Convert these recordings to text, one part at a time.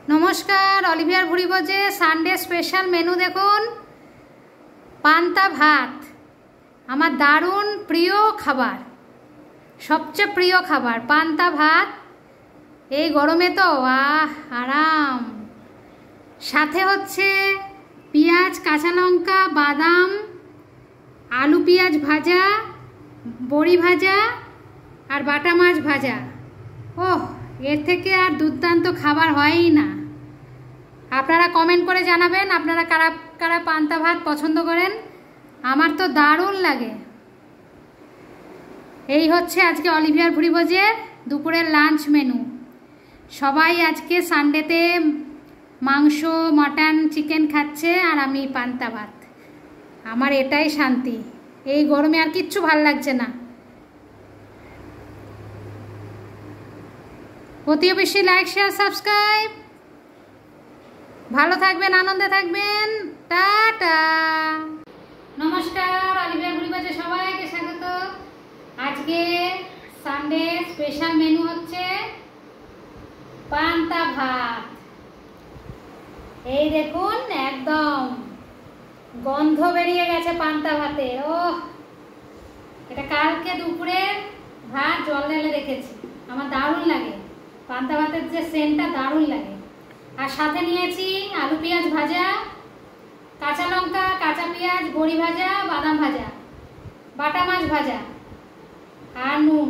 नमस्कार अलिभियार भुड़ी भोजे Sunday special menu देखुन पान्ता भात आमार दारुण प्रिय खाबार सबचेये प्रिय खाबार पान्ता भात এই গরমে তো आराम साथे होच्छे पियाज काँचा लंका बादाम आलू पियाज भाजा बड़ी भाजा और बाटा माछ भाजा ओह एर थेके आर दुर्दान्त खाबार हयई ना। আপনারা কমেন্ট করে জানাবেন আপনারা কারা কারা পান্তা ভাত পছন্দ করেন। আমার তো দারুণ লাগে। এই হচ্ছে আজকে অলিভিয়ার ভুড়ি ভোজের দুপুরের লাঞ্চ মেনু। সবাই আজকে সানডেতে মাংস মটন চিকেন খাচ্ছে আর আমি পান্তা ভাত। আমার এটাই শান্তি। এই গরমে আর কিচ্ছু ভালো লাগছে না। অতি বেশি লাইক শেয়ার সাবস্ক্রাইব। ভালো থাকবেন আনন্দে থাকবেন টাটা। নমস্কার অলিভিয়ার ভুড়ি ভোজে সবাইকে স্বাগত। আজকে সানডে স্পেশাল মেনু হচ্ছে পান্তা ভাত। এই দেখুন একদম গন্ধ বেরিয়ে গেছে পান্তা ভাতে। ওহ এটা কালকে দুপুরের ভাত জল ঢেলে রেখেছি। আমার দারুণ লাগে পান্তা ভাতের যে সেন্টটা দারুণ লাগে। আর সাথে নিয়েছি আলু পেঁয়াজ ভাজা কাঁচা লঙ্কা কাঁচা পেঁয়াজ বড়ি ভাজা বাদাম ভাজা বাটা মাছ ভাজা আর নুন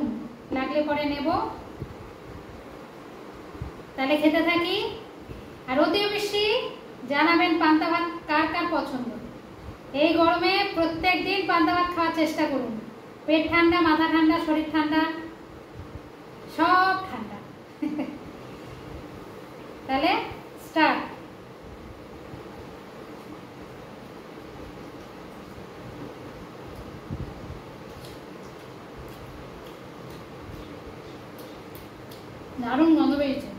লাগলে পরে নেব। তাহলে খেতে থাকি। আর অতি বেশি জানাবেন পান্তা ভাত কার কার পছন্দ। এই গরমে প্রত্যেক দিন পান্তা ভাত খাওয়ার চেষ্টা করুন। পেট ঠান্ডা মাথা ঠান্ডা শরীর ঠান্ডা সব ঠান্ডা। তাহলে স্টার্ট। দারুণ গন্ধ বেরিয়েছে।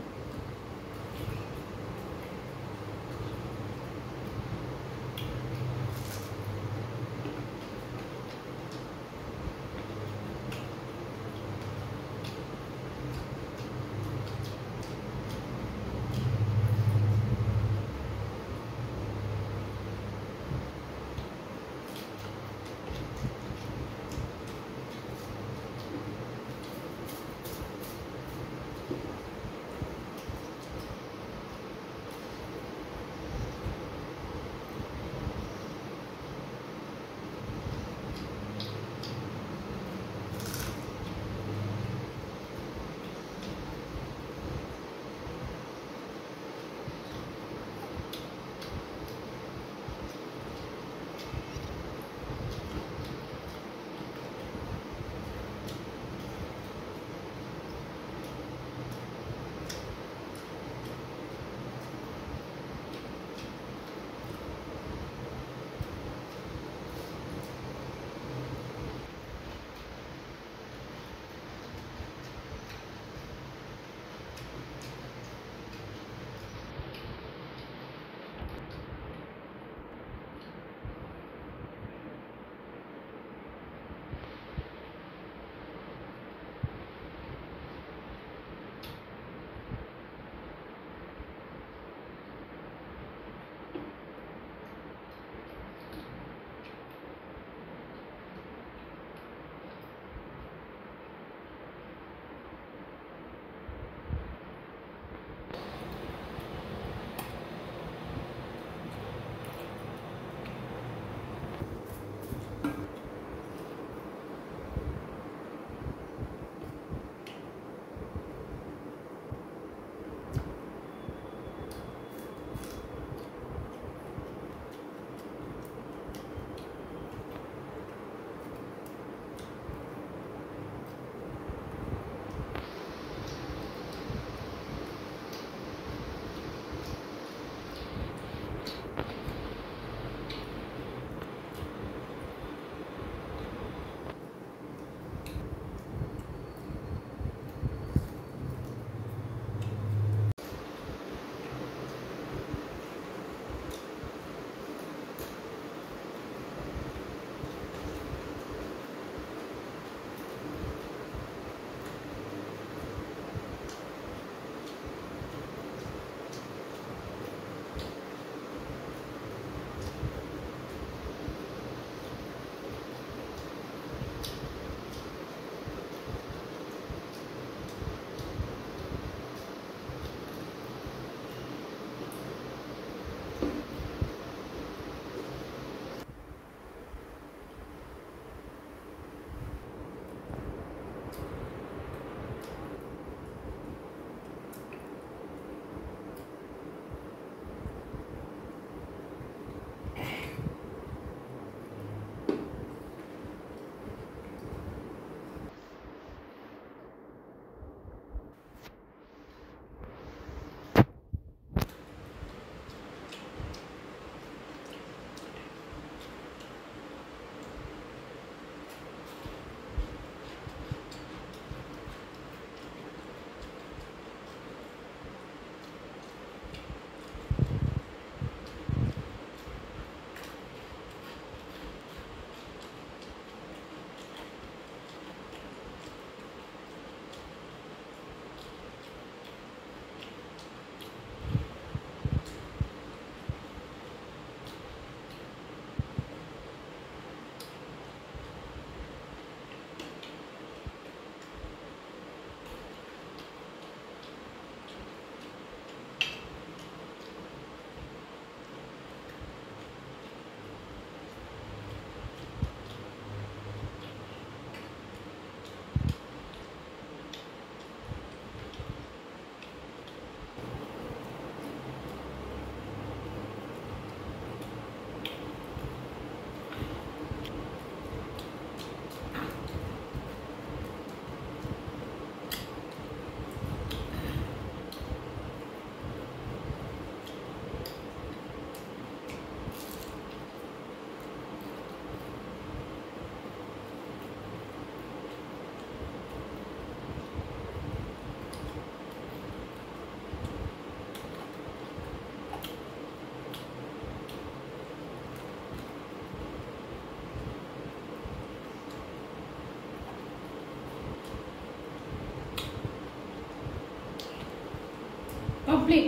কমপ্লিট,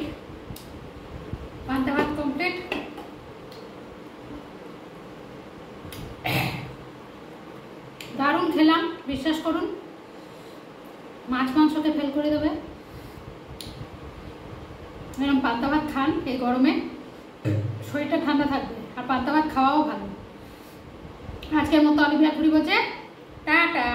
পান্তা ভাত কমপ্লিট। দারুণ খেলাম, বিশ্বাস করুন, মাছ মাংসকে ফেল করে দেবে। এরকম পান্তা ভাত খান এই গরমে, শরীরটা ঠান্ডা থাকবে, আর পান্তা ভাত খাওয়াও ভালো। আজকের মতো অলিভিয়া ঘুরি বলছে টাটা।